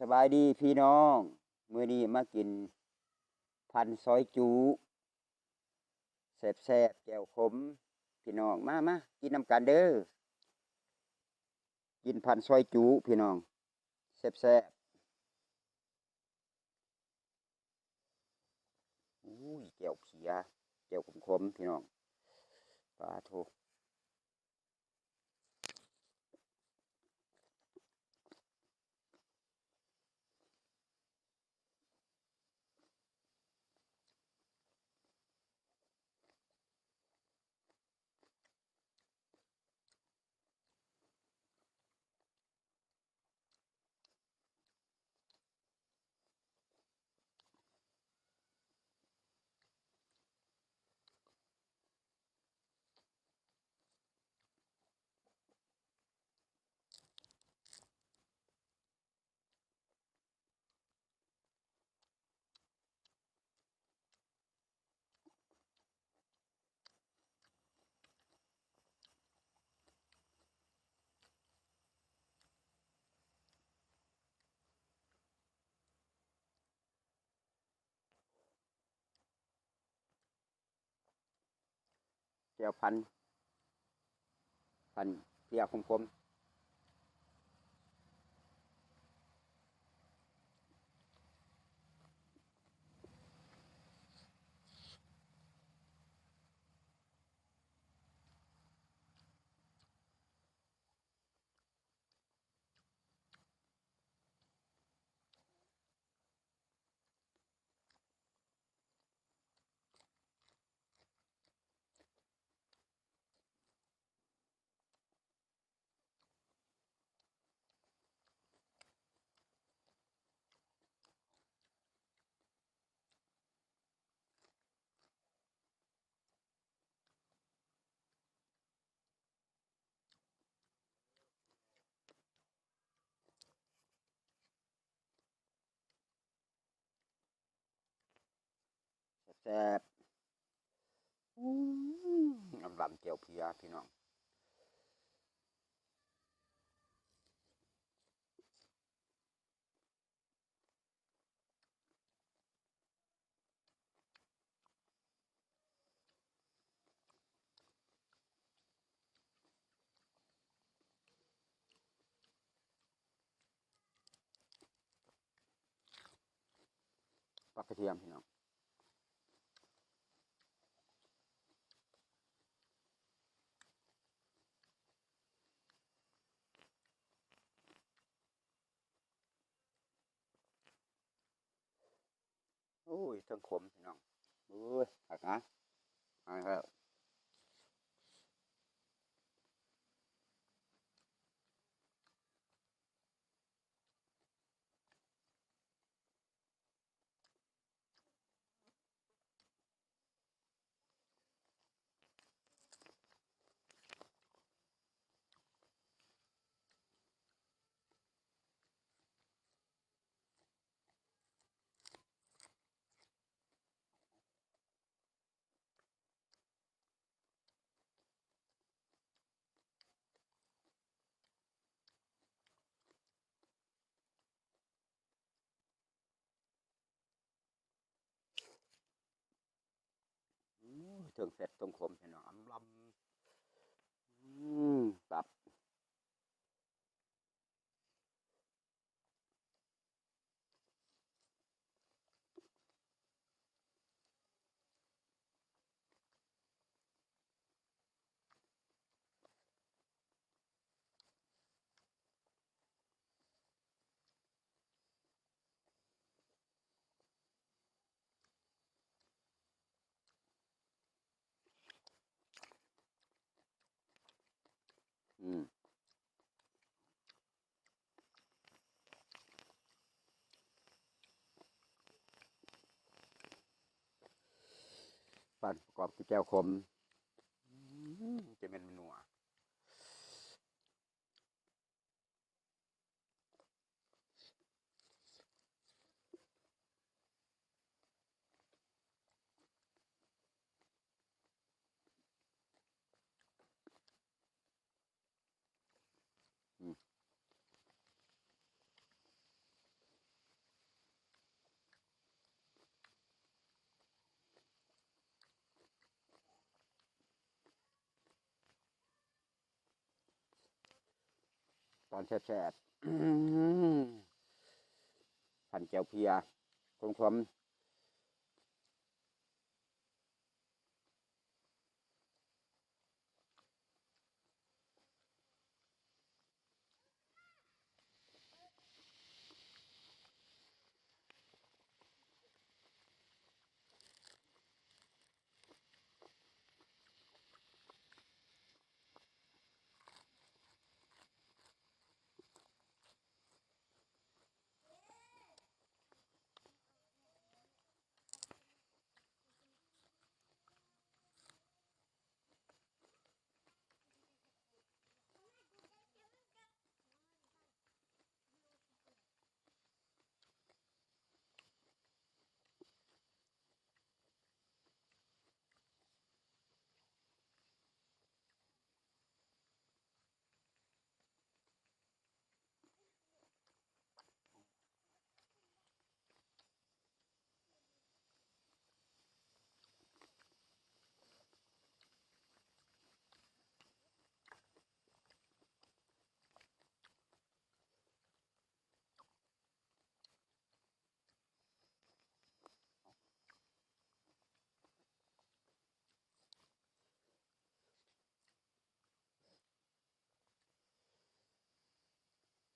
สบายดีพี่น้องมื้อนี้มากินพันซอยจุแซ่บๆแจ่วขมพี่น้องมากินนำกันเด้อกินพันซอยจุพี่น้องแซ่บๆอุ้ยแจ่วเขียแจ่วขมๆพี่น้องปลาโทแจ่วพันเปรี้ยวขมแซ่บๆอำลำแจ่วเพียพี่น้องปลากระเทียมพี่น้องโอ้ยเทิงขมพี่น้องโอ้ยคักนะเอาครับเทิงเผ็ดเทิงขมพี่น้องอำลำ ครับอืมปั่นประกอบกับแก้วขมจะเป็นนัวอืม ตอนแซ่บๆพันแก้วเพียคงความ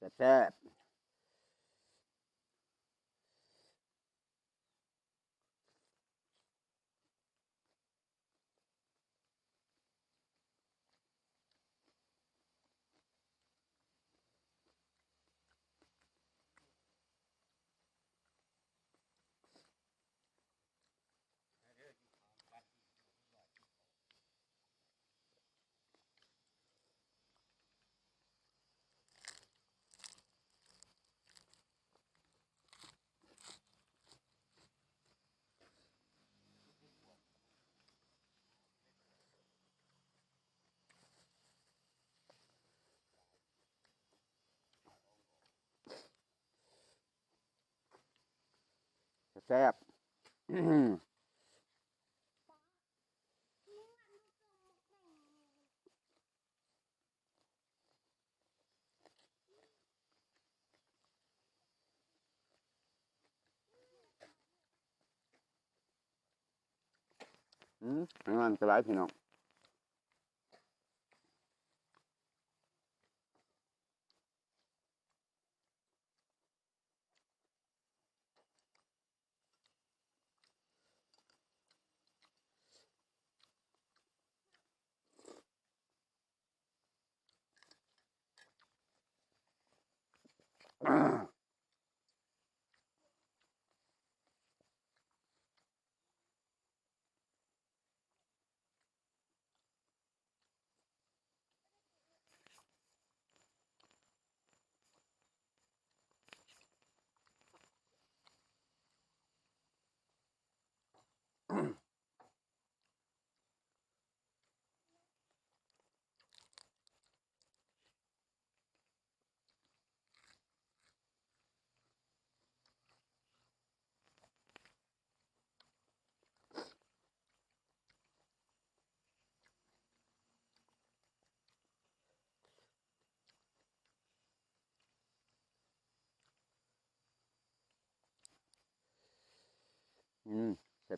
แซ่บแซ่บงานจะหลายพี่น้อง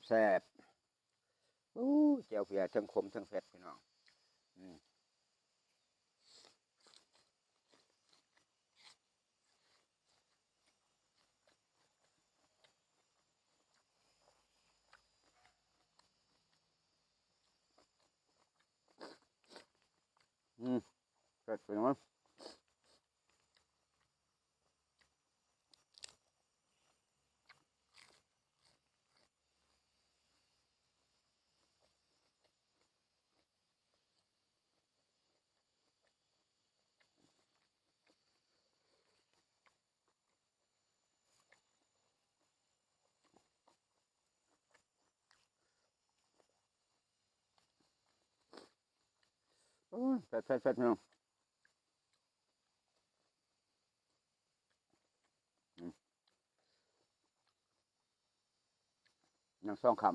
แซ่บๆอู้แจ่วเพียทั้งขมทั้งเผ็ดพี่น้องอืมเผ็ดพี่น้องโอ้ยเผ็ดพี่น้องอืมยังสองคำ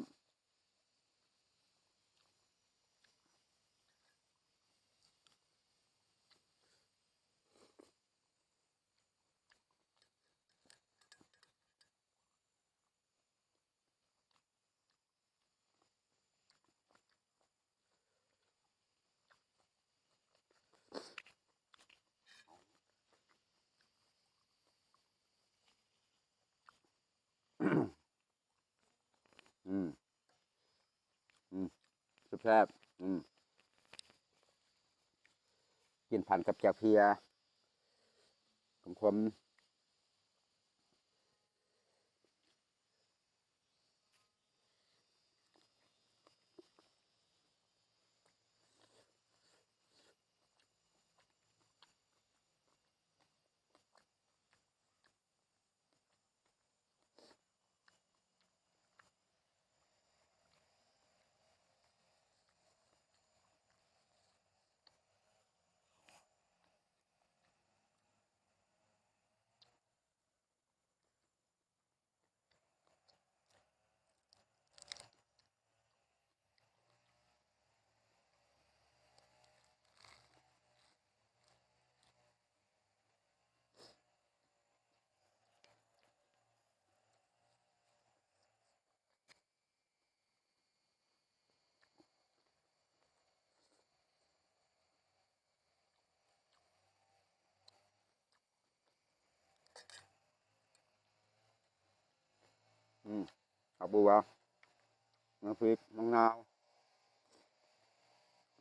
แซ่บกินพันกับแจ่วเพียขมเอาบัวน้ำพริกมะนาว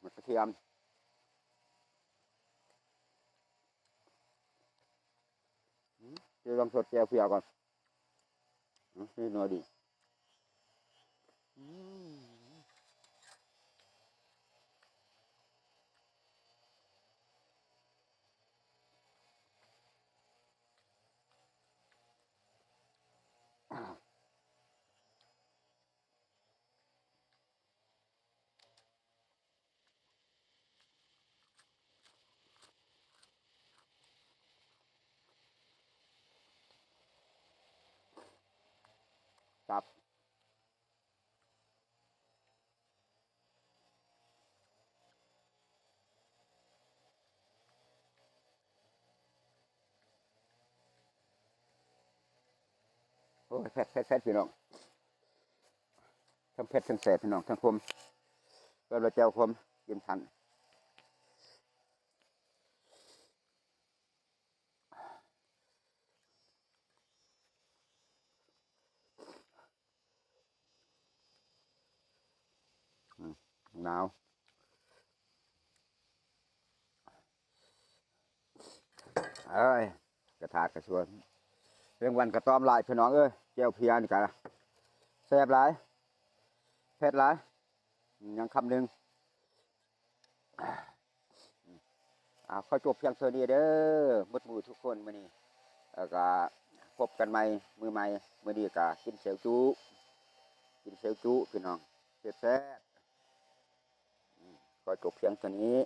มะกระเทียมเดี๋ยวลองสดแจ่วเพียก่อนนี่หน่อยดิตับโอ้ยเผ็ดพี่น้องทั้งเผ็ดทั้งแสบพี่น้องทั้งคมแล้วเราแจ่วคมกินทันหนาวเอ้ยกระถากระชวนเรื่องวันกระต้อมลายพี่น้องเอ้ยแจ่วเพียนี่กันแซ่บหลายเผ็ดหลายยังคำหนึ่งค่อยจบเพียงเท่านี้เด้อหมดหมู่ทุกคนมื้อนี้แล้วก็พบกันใหม่มื้อใหม่มื้อนี้ก็กินเสียวจุพี่น้องแซ่บก็จบเพียงเท่านี้